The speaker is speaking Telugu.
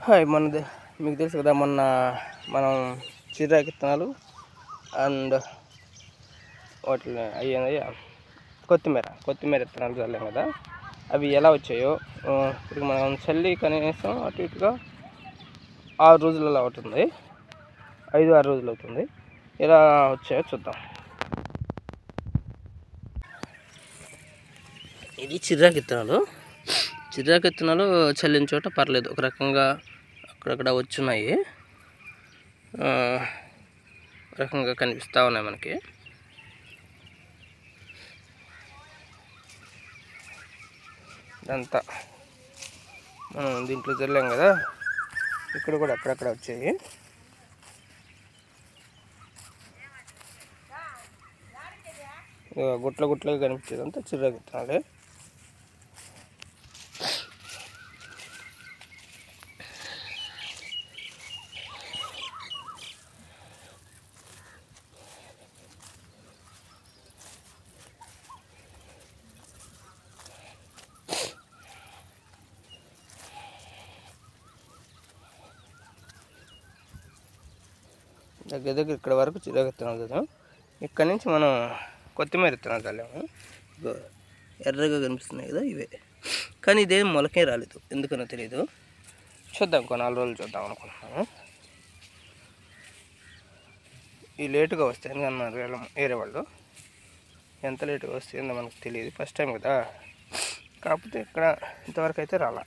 హాయ్ మీకు తెలుసు కదా, మొన్న మనం చిరాకు విత్తనాలు అండ్ వాటి అయ్యాయి కొత్తిమీర విత్తనాలు చల్లాం కదా, అవి ఎలా వచ్చాయో ఇప్పుడు మనం చల్లి కనీసం అటు ఇటుగా 6 రోజులలో అవుతుంది, 5-6 రోజులు అవుతుంది. ఎలా వచ్చాయో చూద్దాం. ఇది చిరాకు విత్తనాలు చల్లిన చోట పర్లేదు, ఒక రకంగా అక్కడక్కడ వచ్చున్నాయి, రకంగా కనిపిస్తూ ఉన్నాయి మనకి. ఇదంతా మనం దీంట్లో చల్లాం కదా, ఇక్కడ కూడా అక్కడక్కడ వచ్చాయి. గుట్లగా కనిపించేది అంతా చిరాకు విత్తనాలే. దగ్గర ఇక్కడ వరకు చిరాకు విత్తనాలు చల్లాము. ఇక్కడ నుంచి మనం కొత్తిమీర విత్తనాలు చల్లాము. ఎర్రగా కనిపిస్తున్నాయి కదా, ఇవే. కానీ ఇదేం మొలకే రాలేదు, ఎందుకనో తెలియదు. చూద్దాం, 4 రోజులు చూద్దాం అనుకుంటున్నాము. ఈ లేటుగా వస్తాయని అన్నారు వేరే వాళ్ళు. ఎంత లేటుగా వస్తుందో మనకు తెలియదు, ఫస్ట్ టైం కదా. కాకపోతే ఇక్కడ ఇంతవరకు అయితే రాలా.